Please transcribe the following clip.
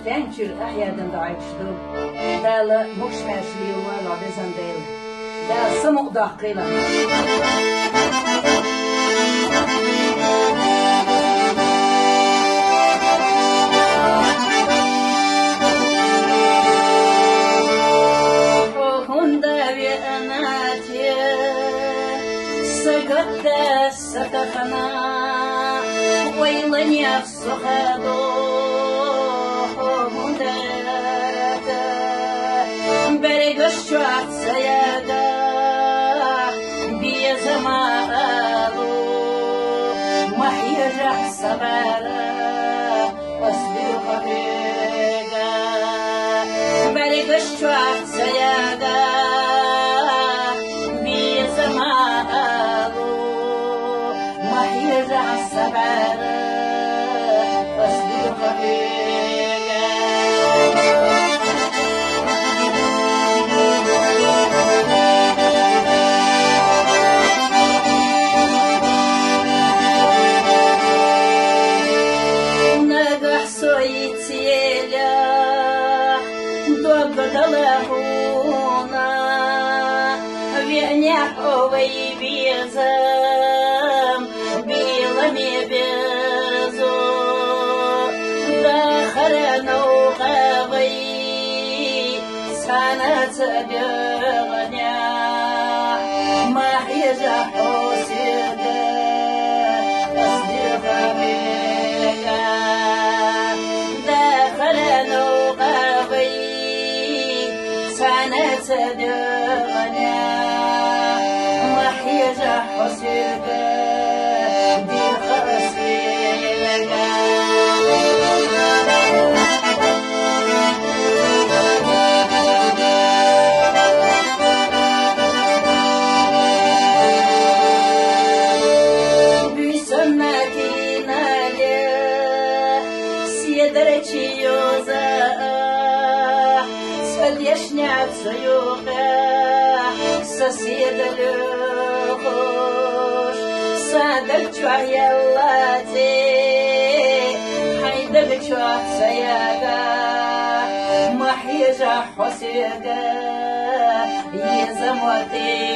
Fenture ahyadan da ayıştı. Dağla mokşmeşliği var bizden değil. Dağ samuk dağıyla. سقطت ستخنا ويلن يفسخدو مدرت برقش شعب سيادا بيزمالو محيرح سبارا واصبر خفيقا برقش شعب سيادا Ой, безам, белами безу, да храну хавай, санат бегня, махижа хосида, асдихамега, да храну хавай, санат бегня. حسيدا دي خسيدا بسنتي نالي سيدرتي يوزا سديشنعت سيوقا سسيدلو صادق شوح يلاتي حيدق شوح سياقا محيجا حسيقا يزموتي